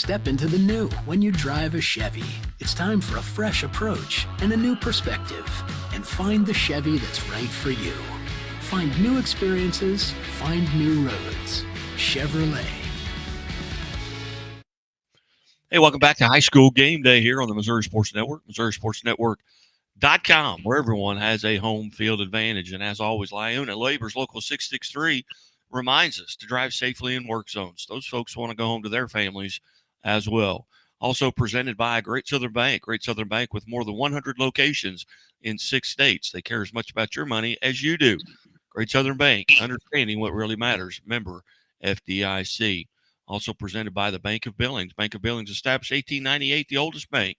step into the new when you drive a Chevy. It's time for a fresh approach and a new perspective. And find the Chevy that's right for you. Find new experiences, find new roads. Chevrolet. Hey, welcome back to High School Game Day here on the Missouri Sports Network, MissouriSportsNetwork.com, where everyone has a home field advantage. And as always, Lyouna Labor's Local 663 reminds us to drive safely in work zones. Those folks want to go home to their families as well. Also presented by Great Southern Bank. Great Southern Bank with more than 100 locations in 6 states. They care as much about your money as you do. Great Southern Bank, understanding what really matters. Member FDIC. Also presented by the Bank of Billings. Bank of Billings established 1898, the oldest bank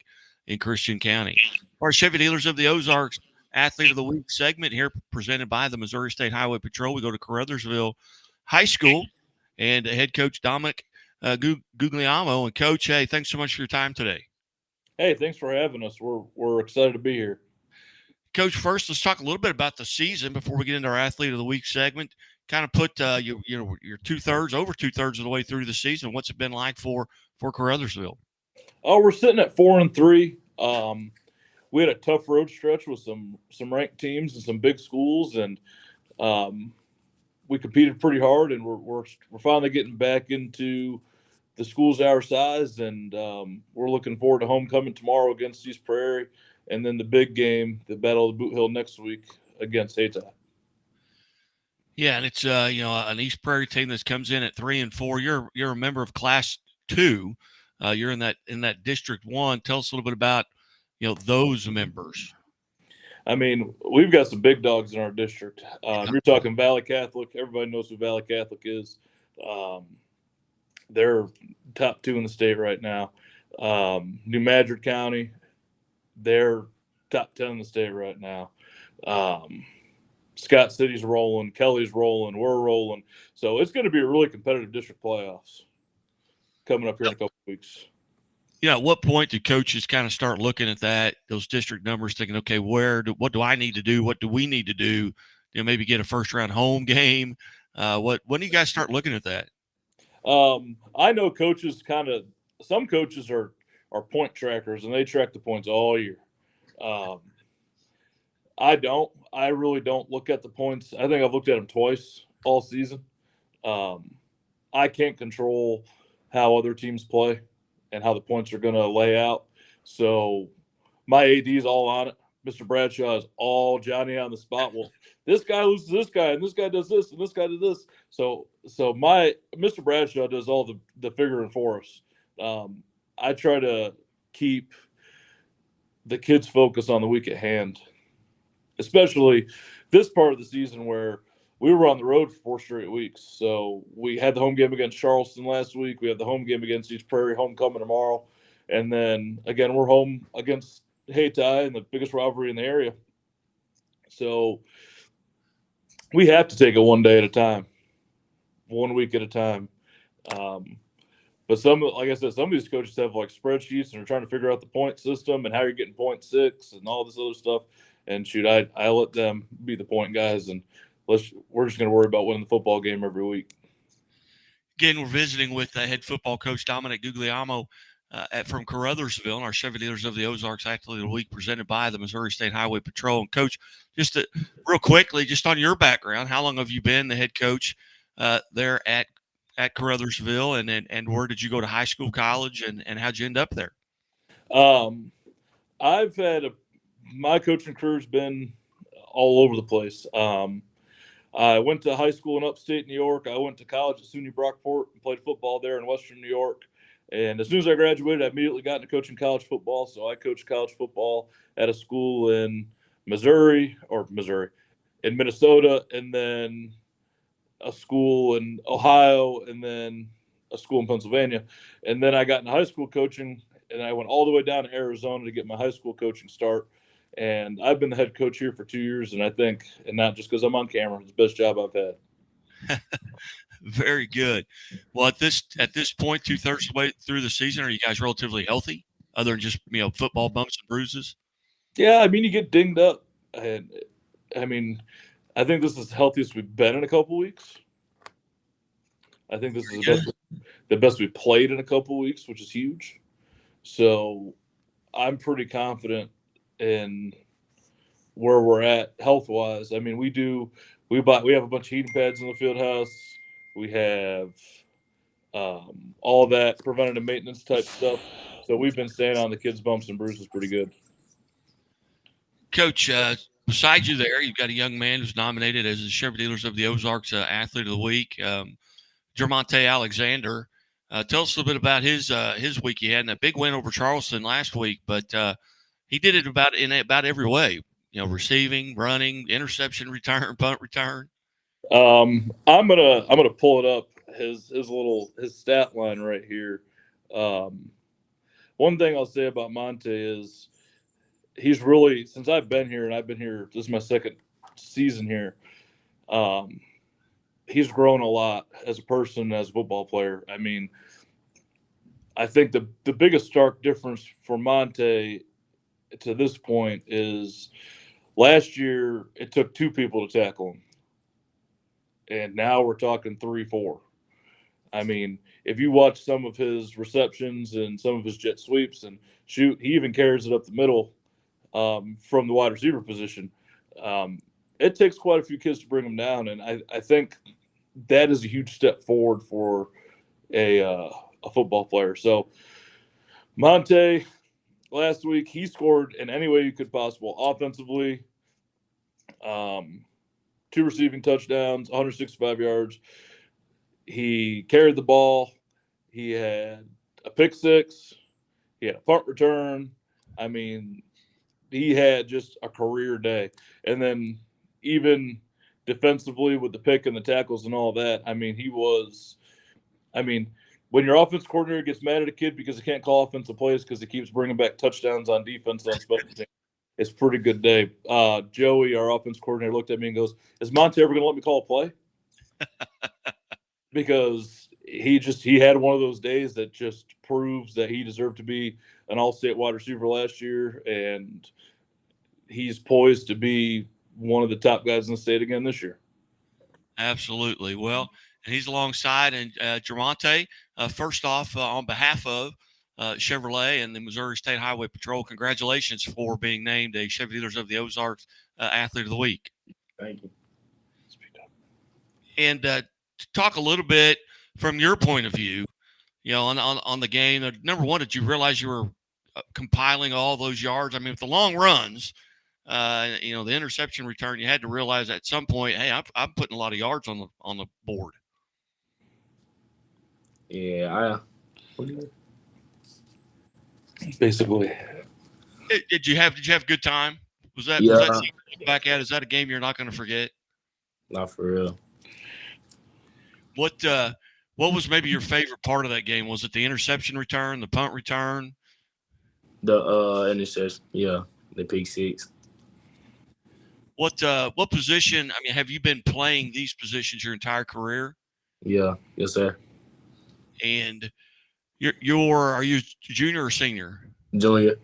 in Christian County. Our Chevy Dealers of the Ozarks Athlete of the Week segment here presented by the Missouri State Highway Patrol. We go to Caruthersville High School and head coach Dominic Guglielmo. And Coach, hey, thanks so much for your time today. Hey, thanks for having us. We're excited to be here. Coach, first, let's talk a little bit about the season before we get into our Athlete of the Week segment. Kind of put you're over two thirds of the way through the season. What's it been like for Caruthersville? Oh, we're sitting at 4-3. We had a tough road stretch with some ranked teams and some big schools, and we competed pretty hard. And we're finally getting back into the schools our size, and we're looking forward to homecoming tomorrow against East Prairie, and then the big game, the Battle of the Boot Hill next week against Hayti. Yeah, and it's an East Prairie team that comes in at 3-4. You're a member of Class 2. You're in that District 1. Tell us a little bit about those members. I mean, we've got some big dogs in our district. You're talking Valley Catholic. Everybody knows who Valley Catholic is. They're top 2 in the state right now. New Madrid County, they're top 10 in the state right now. Scott City's rolling, Kelly's rolling, we're rolling. So it's going to be a really competitive district playoffs coming up here in a couple of weeks. Yeah, at what point do coaches kind of start looking at those district numbers, thinking, okay, what do I need to do? What do we need to do? Maybe get a first-round home game. When do you guys start looking at that? I know coaches some coaches are point trackers, and they track the points all year. I don't. I really don't look at the points. I think I've looked at them twice all season. I can't control how other teams play and how the points are going to lay out. So my AD is all on it. Mr. Bradshaw is all Johnny on the spot. Well, this guy loses this guy, and this guy does this, and this guy does this. So my Mr. Bradshaw does all the figuring for us. I try to keep the kids focused on the week at hand, especially this part of the season where we were on the road for 4 straight weeks. So we had the home game against Charleston last week. We have the home game against East Prairie, homecoming tomorrow. And then, again, we're home against Hayti in the biggest rivalry in the area. So we have to take it one day at a time, 1 week at a time. But like I said, some of these coaches have like spreadsheets and are trying to figure out the point system and how you're getting 0.6 and all this other stuff. And shoot, I let them be the point guys, and we're just going to worry about winning the football game every week. Again, we're visiting with head football coach Dominic Guglielmo from Caruthersville, and our Chevy Dealers of the Ozarks Athlete of the Week presented by the Missouri State Highway Patrol. And Coach, just real quickly, just on your background, how long have you been the head coach there at Caruthersville, and where did you go to high school, college, and how'd you end up there? I've had my coaching career's been all over the place. I went to high school in upstate New York. I went to college at SUNY Brockport and played football there in Western New York. And as soon as I graduated, I immediately got into coaching college football. So I coached college football at a school in in Minnesota, and then a school in Ohio, and then a school in Pennsylvania. And then I got into high school coaching, and I went all the way down to Arizona to get my high school coaching start. And I've been the head coach here for 2 years, and I think, and not just because I'm on camera, it's the best job I've had. Very good. Well, at this point, 2/3 of the way through the season, are you guys relatively healthy, other than just football bumps and bruises? Yeah, I mean, you get dinged up, and I mean, I think this is the healthiest we've been in a couple weeks. I think this is the best we played in a couple of weeks, which is huge. So I'm pretty confident in where we're at health wise. I mean, we have a bunch of heating pads in the field house. We have all that preventative maintenance type stuff. So we've been staying on the kids' bumps and bruises pretty good. Coach, beside you there, you've got a young man who's nominated as the Chevy Dealers of the Ozarks Athlete of the Week, Jermonte Alexander. Tell us a little bit about his week he had, and a big win over Charleston last week. But he did it about every way. Receiving, running, interception return, punt return. I'm gonna pull it up his stat line right here. One thing I'll say about Monte is he's really, since I've been here, and I've been here, this is my second season here. He's grown a lot as a person, as a football player. I mean, I think the biggest stark difference for Monte to this point is last year it took 2 people to tackle him. And now we're talking 3, 4. I mean, if you watch some of his receptions and some of his jet sweeps and shoot, he even carries it up the middle from the wide receiver position. It takes quite a few kids to bring him down, and I think that is a huge step forward for a football player. So Monte, last week, he scored in any way you could possible. Offensively, 2 receiving touchdowns, 165 yards. He carried the ball. He had a pick 6. He had a punt return. I mean, he had just a career day. And then even defensively with the pick and the tackles and all that, I mean, when your offense coordinator gets mad at a kid because he can't call offensive plays because he keeps bringing back touchdowns on defense on special teams, it's a pretty good day. Joey, our offense coordinator, looked at me and goes, "Is Monte ever going to let me call a play?" Because he had one of those days that just proves that he deserved to be an all-state wide receiver last year, and he's poised to be one of the top guys in the state again this year. Absolutely. Well, and he's alongside and Jermonte. First off, on behalf of Chevrolet and the Missouri State Highway Patrol, congratulations for being named a Chevy Dealers of the Ozarks Athlete of the Week. Thank you. And to talk a little bit from your point of view, on the game. Number one, did you realize you were compiling all those yards? I mean, with the long runs, the interception return, you had to realize at some point, hey, I'm putting a lot of yards on the board. Yeah, basically. Did you have a good time? Was that back at? Is that a game you're not going to forget? Not for real. What was maybe your favorite part of that game? Was it the interception return, the punt return? The interception, yeah, the pick 6. What position? I mean, have you been playing these positions your entire career? Yeah, yes, sir. And are you junior or senior? Junior.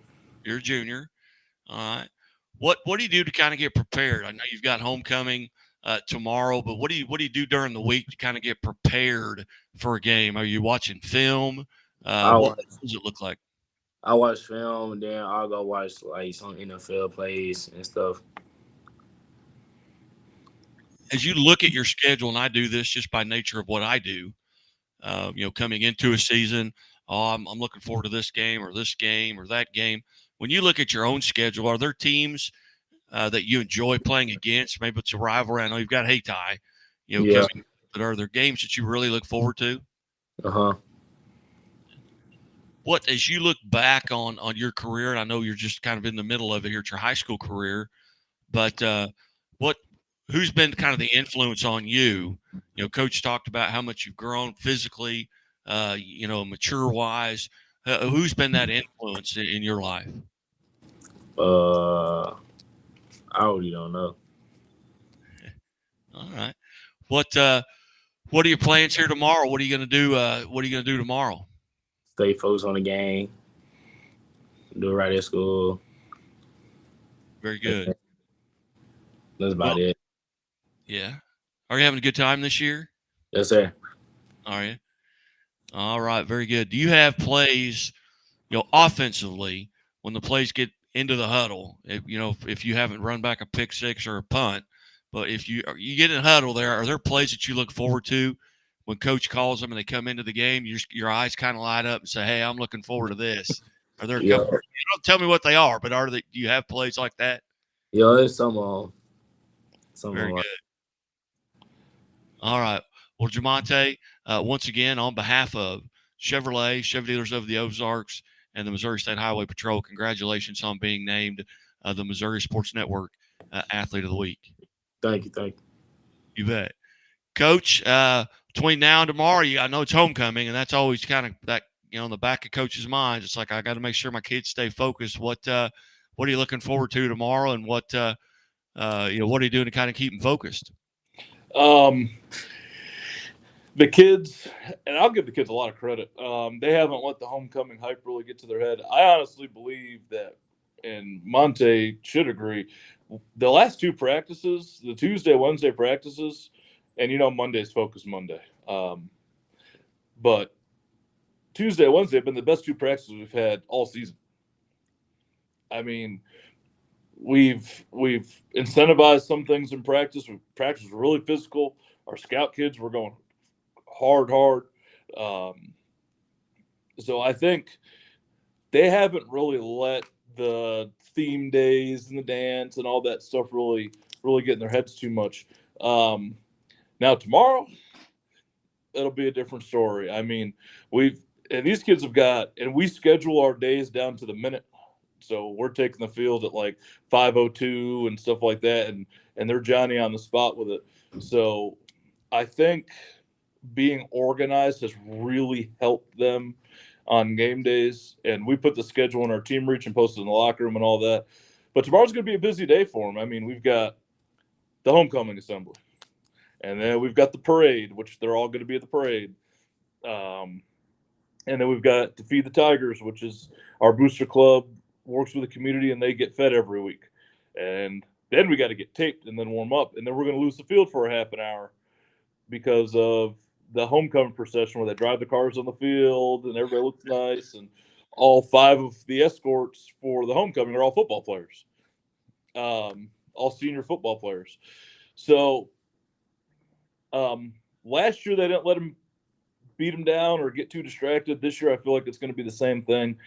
You're a junior. All right. What do you do to kind of get prepared? I know you've got homecoming tomorrow, but what do you do during the week to kind of get prepared for a game? Are you watching film? What does it look like? I watch film, and then I'll go watch like some NFL plays and stuff. As you look at your schedule, and I do this just by nature of what I do, coming into a season, I'm looking forward to this game or that game. When you look at your own schedule, are there teams that you enjoy playing against? Maybe it's a rivalry. I know you've got Hayti, coming, but are there games that you really look forward to? What, as you look back on your career, and I know you're just kind of in the middle of it here, it's your high school career, but who's been kind of the influence on you? Coach talked about how much you've grown physically, mature wise. Who's been that influence in your life? I really don't know. All right. What are your plans here tomorrow? What are you going to do? What are you going to do tomorrow? Stay focused on the game. Do it right at school. Very good. That's about it. Yeah. Are you having a good time this year? Yes, sir. Are you? All right, very good. Do you have plays, offensively when the plays get into the huddle? If you haven't run back a pick six or a punt, but if you get in a huddle there, are there plays that you look forward to when coach calls them and they come into the game? Your eyes kind of light up and say, "Hey, I'm looking forward to this." Are there a Yeah, couple? You don't tell me what they are, but do you have plays like that? yeah, it's some Very good. All right. Well, Jermonte, once again, on behalf of Chevrolet, Chevy dealers of the Ozarks, and the Missouri State Highway Patrol, congratulations on being named the Missouri Sports Network Athlete of the Week. Thank you. You bet. Coach, between now and tomorrow, I know it's homecoming, and that's always kind of that, in the back of coaches' minds. It's like, I got to make sure my kids stay focused. What are you looking forward to tomorrow, and what are you doing to kind of keep them focused? The kids, and I'll give the kids a lot of credit. They haven't let the homecoming hype really get to their head. I honestly believe that, and Monte should agree, the last two practices, the Tuesday, Wednesday practices, and Monday's Focus Monday. But Tuesday, Wednesday have been the best two practices we've had all season. I mean, we've incentivized some things in practice. Practice was really physical. Our scout kids were going hard. So I think they haven't really let the theme days and the dance and all that stuff really get in their heads too much. Now tomorrow, it'll be a different story. I mean, these kids have got, and we schedule our days down to the minute. So we're taking the field at like 5:02 and stuff like that, and they're Johnny on the spot with it. So I think being organized has really helped them on game days. And we put the schedule in our team reach and posted in the locker room and all that. But tomorrow's going to be a busy day for them. I mean, we've got the homecoming assembly, and then we've got the parade, which they're all going to be at the parade. And then we've got to Feed the Tigers, which is our booster club, works with the community, and they get fed every week. And then we got to get taped and then warm up. And then we're going to lose the field for a half an hour because of the homecoming procession where they drive the cars on the field and everybody looks nice. And all 5 of the escorts for the homecoming are all football players, all senior football players. So last year they didn't let them beat them down or get too distracted. This year I feel like it's going to be the same thing.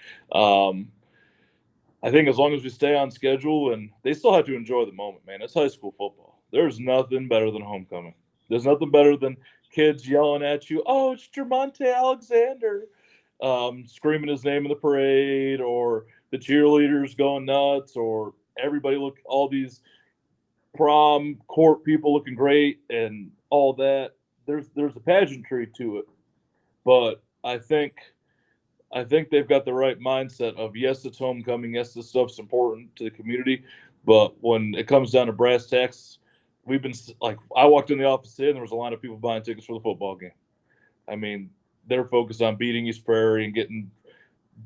I think as long as we stay on schedule, and they still have to enjoy the moment, man. It's high school football. There's nothing better than homecoming. There's nothing better than kids yelling at you, "Oh, it's Jermonte Alexander," screaming his name in the parade, or the cheerleaders going nuts, or everybody all these prom court people looking great and all that. There's a pageantry to it, but I think they've got the right mindset of, yes, it's homecoming. Yes, this stuff's important to the community. But when it comes down to brass tacks, we've been like, I walked in the office today and there was a line of people buying tickets for the football game. I mean, they're focused on beating East Prairie and getting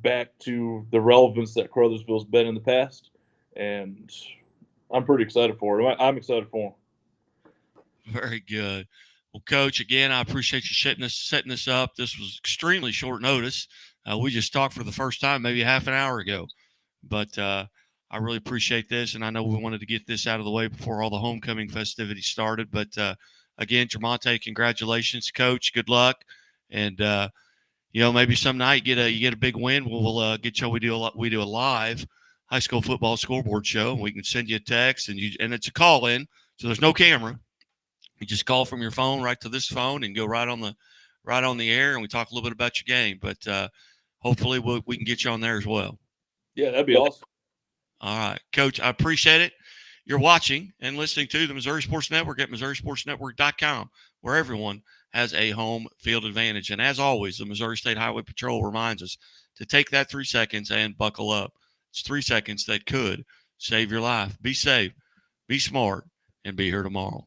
back to the relevance that Caruthersville's been in the past. And I'm pretty excited for it. I'm excited for them. Very good. Well, Coach, again, I appreciate you setting this up. This was extremely short notice. We just talked for the first time maybe half an hour ago. But I really appreciate this, and I know we wanted to get this out of the way before all the homecoming festivities started. But, again, Jermonte, congratulations, Coach. Good luck. And, maybe some night you get a big win. We'll get you. We do a live high school football scoreboard show. We can send you a text, and it's a call-in, so there's no camera. You just call from your phone right to this phone and go right on the air, and we talk a little bit about your game. But hopefully we can get you on there as well. Yeah, that'd be awesome. All right, Coach, I appreciate it. You're watching and listening to the Missouri Sports Network at MissouriSportsNetwork.com, where everyone has a home field advantage. And as always, the Missouri State Highway Patrol reminds us to take that 3 seconds and buckle up. It's 3 seconds that could save your life. Be safe, be smart, and be here tomorrow.